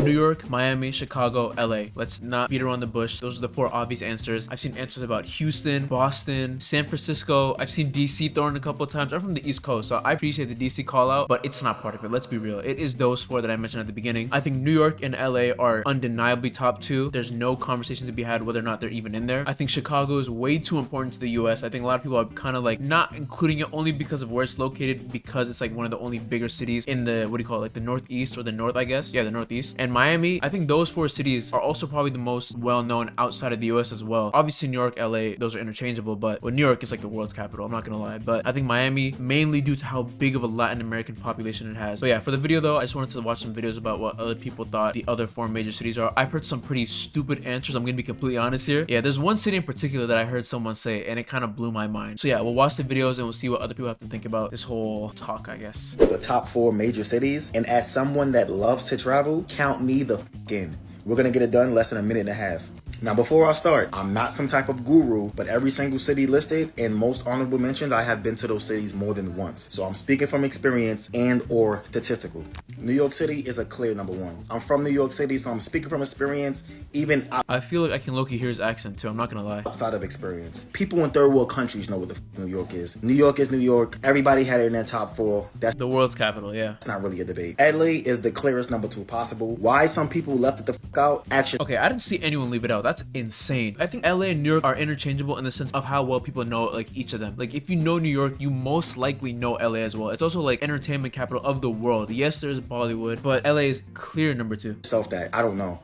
New York, Miami, Chicago, LA. Let's not beat around the bush. Those are the 4 obvious answers. I've seen answers about Houston, Boston, San Francisco. I've seen DC thrown a couple of times. I'm from the East Coast, so I appreciate the DC call out, but it's not part of it. Let's be real. It is those 4 that I mentioned at the beginning. I think New York and LA are undeniably top 2. There's no conversation to be had whether or not they're even in there. I think Chicago is way too important to the US. I think a lot of people are kind of like not including it only because of where it's located, because it's like one of the only bigger cities in the, what do you call it, like the Northeast or the North, I guess. Yeah, the Northeast. And Miami, I think those 4 cities are also probably the most well-known outside of the US as well. Obviously New York, LA, those are interchangeable, but New York is like the world's capital, I'm not gonna lie. But I think Miami, mainly due to how big of a Latin American population it has. So yeah, for the video though, I just wanted to watch some videos about what other people thought the other 4 major cities are. I've heard some pretty stupid answers, I'm gonna be completely honest here. Yeah, there's one city in particular that I heard someone say and it kind of blew my mind. So yeah, we'll watch the videos and we'll see what other people have to think about this whole talk, I guess. The top 4 major cities, and as someone that loves to travel, count me the f in. We're gonna get it done less than a minute and a half. Now, before I start, I'm not some type of guru, but every single city listed and most honorable mentions, I have been to those cities more than once. So I'm speaking from experience and or statistical. New York City is a clear number 1. I'm from New York City, so I'm speaking from experience, even I feel like I can low-key hear his accent too, I'm not gonna lie. Outside of experience. People in third world countries know what the f New York is. New York is New York. Everybody had it in their top 4. That's the world's capital, yeah. It's not really a debate. LA is the clearest number 2 possible. Why some people left it the f out? Actually, okay, I didn't see anyone leave it out. That's insane. I think LA and New York are interchangeable in the sense of how well people know like each of them. Like if you know New York, you most likely know LA as well. It's also like entertainment capital of the world. Yes, there's Bollywood, but LA is clear number 2. Self that, I don't know.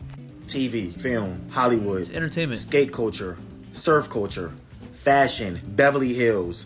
TV, film, Hollywood, it's entertainment, skate culture, surf culture, fashion, Beverly Hills,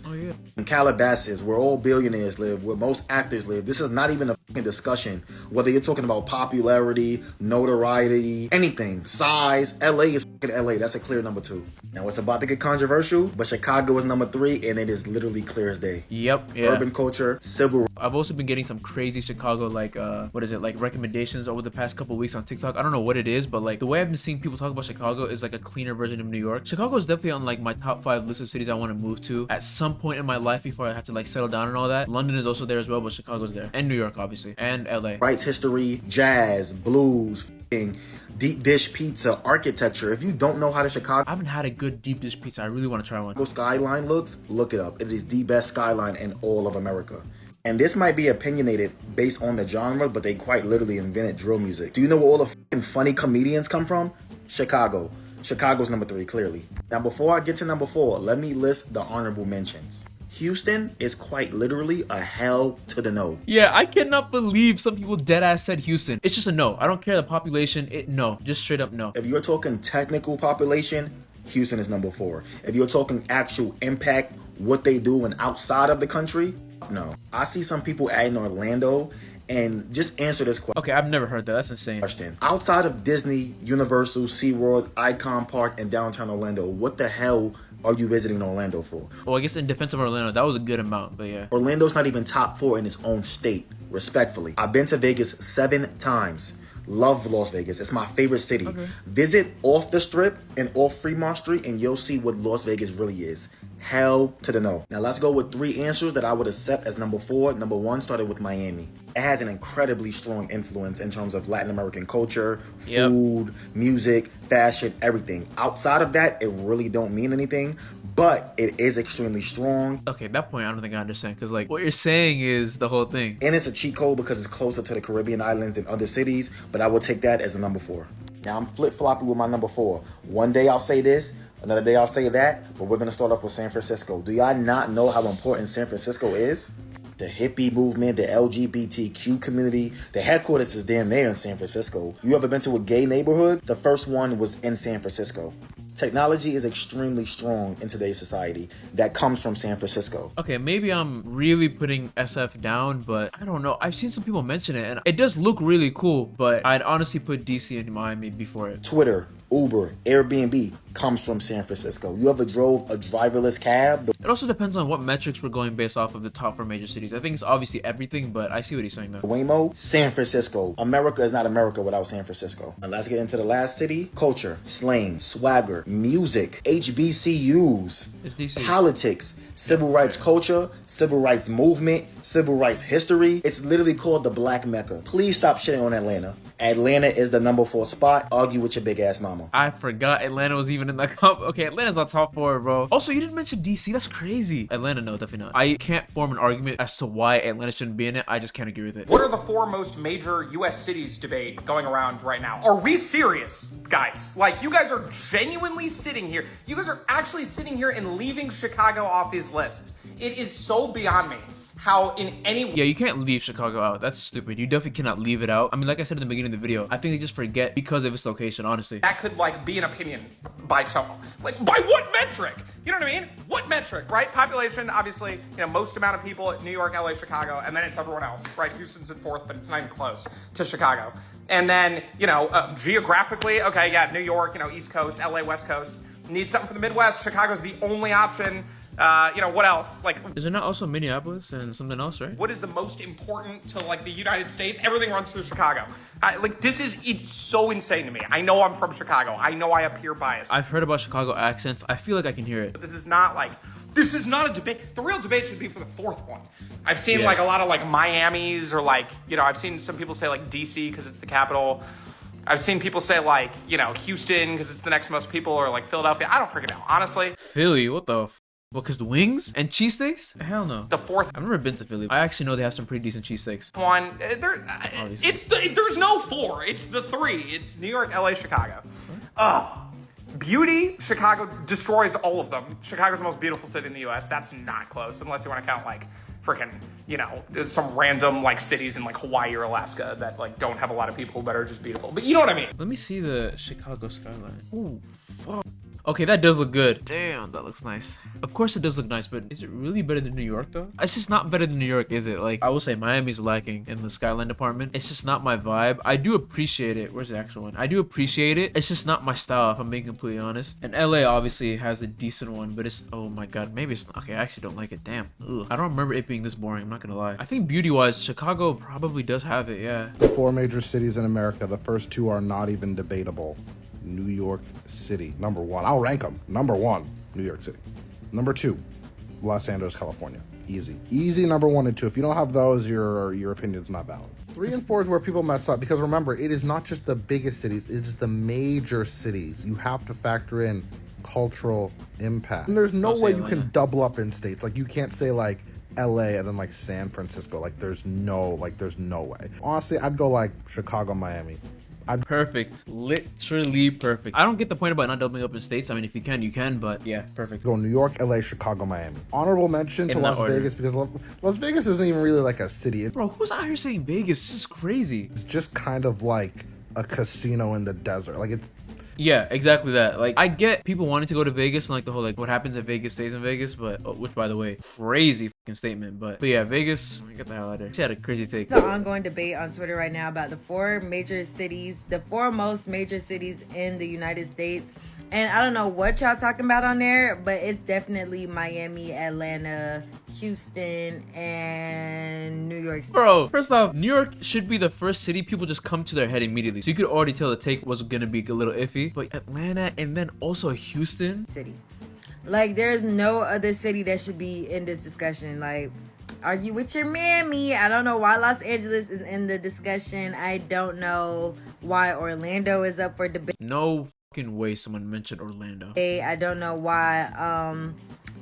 and Calabasas, where all billionaires live, where most actors live. This is not even a fucking discussion. Whether you're talking about popularity, notoriety, anything, size, LA is fucking LA. That's a clear number 2. Now it's about to get controversial, but Chicago is number 3, and it is literally clear as day. Yep, yeah. Urban culture, civil. I've also been getting some crazy Chicago like what is it, like recommendations over the past couple weeks on TikTok. I don't know what it is, but like the way I've been seeing people talk about Chicago is like a cleaner version of New York. Chicago is definitely on like my top 5 list of cities I want to move to at some point in my life before I have to like settle down and all that. London is also there as well, but Chicago's there, and New York obviously, and LA. Rights history, jazz, blues, deep dish pizza, architecture. If you don't know how to Chicago, I haven't had a good deep dish pizza. I really want to try one. Skyline looks, look it up. It is the best skyline in all of America. And this might be opinionated based on the genre, but they quite literally invented drill music. Do you know where all the fucking funny comedians come from? Chicago. Chicago's number 3, clearly. Now, before I get to number 4, let me list the honorable mentions. Houston is quite literally a hell to the no. Yeah, I cannot believe some people dead ass said Houston. It's just a no. I don't care the population. No, just straight up no. If you're talking technical population, Houston is number 4. If you're talking actual impact, what they do and outside of the country, no. I see some people adding Orlando, and just answer this question. Okay, I've never heard that. That's insane. Outside of Disney, Universal, SeaWorld, Icon Park, and downtown Orlando, what the hell are you visiting Orlando for? Well, I guess in defense of Orlando, that was a good amount, but yeah. Orlando's not even top 4 in its own state, respectfully. I've been to Vegas 7 times. Love Las Vegas. It's my favorite city. Okay. Visit off the Strip and off Fremont Street and you'll see what Las Vegas really is. Hell to the no. Now let's go with 3 answers that I would accept as number 4. Number 1 started with Miami. It has an incredibly strong influence in terms of Latin American culture, food, music, fashion, everything. Outside of that, it really don't mean anything, but it is extremely strong. Okay, at that point, I don't think I understand, because like what you're saying is the whole thing. And it's a cheat code because it's closer to the Caribbean islands than other cities, but I will take that as a number 4. Now I'm flip-flopping with my number 4. One day I'll say this, another day I'll say that, but we're going to start off with San Francisco. Do y'all not know how important San Francisco is? The hippie movement, the LGBTQ community, the headquarters is damn near in San Francisco. You ever been to a gay neighborhood? The first one was in San Francisco. Technology is extremely strong in today's society. That comes from San Francisco. Okay, maybe I'm really putting SF down, but I don't know. I've seen some people mention it, and it does look really cool, but I'd honestly put DC and Miami before it. Twitter, Uber, Airbnb comes from San Francisco. You ever drove a driverless cab? It also depends on what metrics we're going based off of the top 4 major cities. I think it's obviously everything, but I see what he's saying though. Waymo, San Francisco. America is not America without San Francisco. And let's get into the last city. Culture, slang, swagger, music, HBCUs, it's DC. Politics, civil rights culture, civil rights movement, civil rights history. It's literally called the Black Mecca. Please stop shitting on Atlanta. Atlanta is the number 4 spot. Argue with your big ass mama. I forgot Atlanta was even in that comp. Okay, Atlanta's on top 4, bro. Also, you didn't mention DC. That's crazy. Atlanta, no, definitely not. I can't form an argument as to why Atlanta shouldn't be in it. I just can't agree with it. What are the 4 most major US cities debate going around right now? Are we serious, guys? Like, you guys are genuinely sitting here. You guys are actually sitting here and leaving Chicago off these lists. It is so beyond me how in any way. Yeah, you can't leave Chicago out. That's stupid. You definitely cannot leave it out. I mean, like I said in the beginning of the video, I think they just forget because of its location, honestly. That could like be an opinion by someone. Like, by what metric? You know what I mean? What metric, right? Population, obviously, you know, most amount of people at New York, LA, Chicago, and then it's everyone else, right? Houston's in 4th, but it's not even close to Chicago. And then, you know, geographically, okay, yeah, New York, you know, East Coast, LA, West Coast. Need something for the Midwest. Chicago's the only option. You know, what else? Like, is there not also Minneapolis and something else, right? what is the most important to like the United States? Everything runs through Chicago. Like, it's so insane to me. I know I'm from Chicago. I know I appear biased. I've heard about Chicago accents. I feel like I can hear it. But this is not a debate. The real debate should be for the 4th one. I've seen like a lot of like Miamis or like, you know, I've seen some people say like DC because it's the capital. I've seen people say like, you know, Houston because it's the next most people, or like Philadelphia. I don't freaking know, honestly. Philly, what the Well, because the wings and cheesesteaks? Hell no. The 4th. I've never been to Philly. I actually know they have some pretty decent cheesesteaks. One, there's no 4. It's the 3. It's New York, LA, Chicago. Beauty, Chicago destroys all of them. Chicago's the most beautiful city in the US. That's not close, unless you want to count like freaking, you know, some random like cities in like Hawaii or Alaska that like don't have a lot of people but are just beautiful. But you know what I mean. Let me see the Chicago skyline. Ooh, fuck. Okay, that does look good. Damn, that looks nice. Of course it does look nice, but is it really better than New York though? It's just not better than New York, is it? Like, I will say Miami's lacking in the skyline department. It's just not my vibe. I do appreciate it. Where's the actual one? I do appreciate it. It's just not my style, if I'm being completely honest. And LA obviously has a decent one, but it's, oh my god, maybe it's not. Okay, I actually don't like it. Damn. Ugh. I don't remember it being this boring, I'm not gonna lie. I think beauty-wise, Chicago probably does have it, yeah. The 4 major cities in America, the first 2 are not even debatable. New York City, number 1. I'll rank them. Number 1, New York City. Number 2, Los Angeles, California. Easy number 1 and 2. If you don't have those, your opinion's not valid. 3 and 4 is where people mess up, because remember, it is not just the biggest cities, it is the major cities. You have to factor in cultural impact. And there's no way you can double up in states. Like, you can't say like LA and then like San Francisco. Like, there's no way. Honestly, I'd go like Chicago, Miami. Perfect. Literally perfect. I don't get the point about not doubling up in states. I mean, if you can, you can, but yeah, perfect. Go New York, LA, Chicago, Miami. Honorable mention to Las Vegas, because Las Vegas isn't even really like a city. Bro, who's out here saying Vegas? This is crazy. It's just kind of like a casino in the desert. Like, it's... Yeah, exactly that. Like, I get people wanting to go to Vegas and like the whole like what happens in Vegas stays in Vegas, but which, by the way, crazy fucking statement. But yeah, Vegas, get the hell out of there. She had a crazy take. The ongoing debate on Twitter right now about the 4 major cities, the 4 most major cities in the United States. And I don't know what y'all talking about on there, but it's definitely Miami, Atlanta, Houston, and New York. Bro, first off, New York should be the first city people just come to their head immediately. So you could already tell the take was gonna be a little iffy. But Atlanta and then also Houston. City. Like, there's no other city that should be in this discussion. Like, argue with your mammy. I don't know why Los Angeles is in the discussion. I don't know why Orlando is up for debate. No fucking way someone mentioned Orlando. I don't know why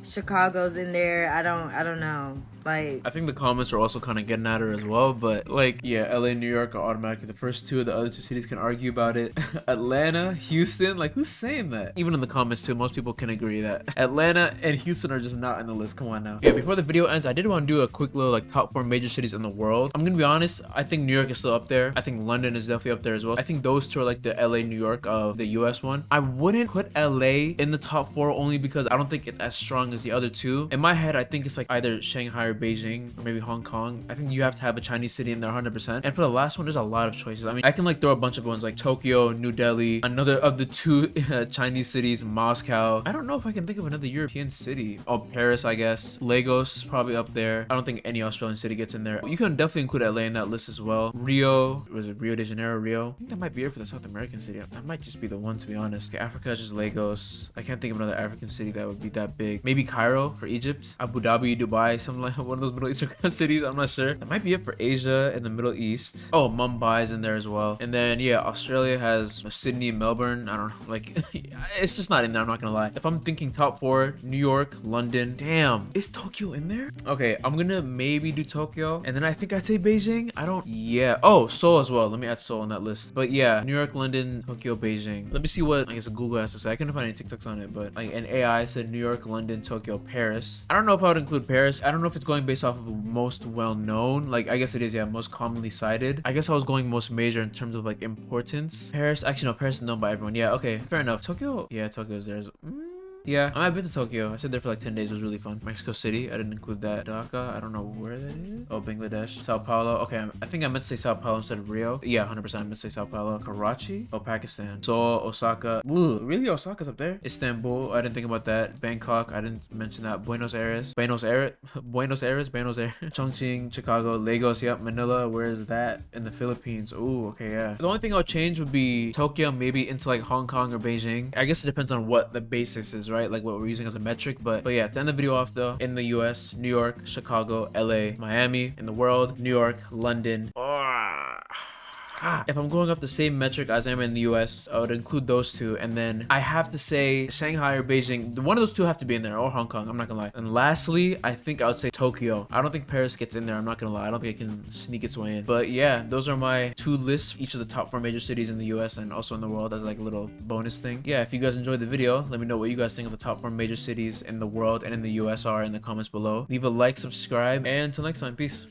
Chicago's in there. I don't know. Like, I think the comments are also kind of getting at her as well, but like, yeah, LA and New York are automatically the first 2. The other 2 cities can argue about it. Atlanta, Houston, like, who's saying that? Even in the comments too, most people can agree that Atlanta and Houston are just not in the list. Come on now. Yeah, before the video ends, I did want to do a quick little like top 4 major cities in the world. I'm gonna be honest, I think New York is still up there. I think London is definitely up there as well. I think those 2 are like the LA, New York of the US one. I wouldn't put LA in the top 4 only because I don't think it's as strong as the other 2. In my head, I think it's like either Shanghai or Beijing or maybe Hong Kong. I think you have to have a Chinese city in there 100%. And for the last one, there's a lot of choices. I mean, I can like throw a bunch of ones like Tokyo, New Delhi, another of the 2 Chinese cities, Moscow. I don't know if I can think of another European city. Oh, Paris, I guess. Lagos probably up there. I don't think any Australian city gets in there. You can definitely include LA in that list as well. Rio, was it Rio de Janeiro? Rio? I think that might be it for the South American city. That might just be the one, to to be honest. Okay, Africa is just Lagos. I can't think of another African city that would be that big. Maybe Cairo for Egypt, Abu Dhabi, Dubai, something like one of those Middle Eastern cities. I'm not sure. That might be it for Asia and the Middle East. Oh, Mumbai is in there as well. And then yeah, Australia has Sydney, Melbourne. I don't know, like it's just not in there. I'm not gonna lie. If I'm thinking top 4, New York, London. Damn, is Tokyo in there? Okay, I'm gonna maybe do Tokyo, and then I think I'd say Beijing. I don't. Yeah. Oh, Seoul as well. Let me add Seoul on that list. But yeah, New York, London, Tokyo, Beijing. Let me see what I guess Google has to say. I couldn't find any TikToks on it, but like an AI said New York, London, Tokyo, Paris. I don't know if I would include Paris. I don't know if it's going based off of most well-known. Like I guess it is. Yeah, most commonly cited. I guess I was going most major in terms of like importance. Paris. Actually, no. Paris is known by everyone. Yeah. Okay. Fair enough. Tokyo. Yeah, Tokyo is there. Yeah, I've been to Tokyo. I stayed there for like 10 days. It was really fun. Mexico City. I didn't include that. Dhaka. I don't know where that is. Oh, Bangladesh. Sao Paulo. Okay, I think I meant to say Sao Paulo instead of Rio. Yeah, 100%. I meant to say Sao Paulo. Karachi. Oh, Pakistan. Seoul, Osaka. Ooh, really? Osaka's up there? Istanbul. I didn't think about that. Bangkok. I didn't mention that. Buenos Aires. Chongqing, Chicago, Lagos. Yep. Manila. Where is that? In the Philippines. Ooh, okay, yeah. The only thing I would change would be Tokyo, maybe into like Hong Kong or Beijing. I guess it depends on what the basis is, right? Like what we're using as a metric. But yeah, to end the video off though, in the US, New York, Chicago, LA, Miami. In the world, New York, London. If I'm going off the same metric as I am in the US, I would include those two. And then I have to say Shanghai or Beijing. One of those two have to be in there, or Hong Kong. I'm not gonna lie. And lastly, I think I would say Tokyo. I don't think Paris gets in there. I'm not gonna lie. I don't think it can sneak its way in. But yeah, those are my 2 lists, each of the top 4 major cities in the US and also in the world as like a little bonus thing. Yeah, if you guys enjoyed the video, let me know what you guys think of the top 4 major cities in the world and in the US are in the comments below. Leave a like, subscribe, and until next time, peace.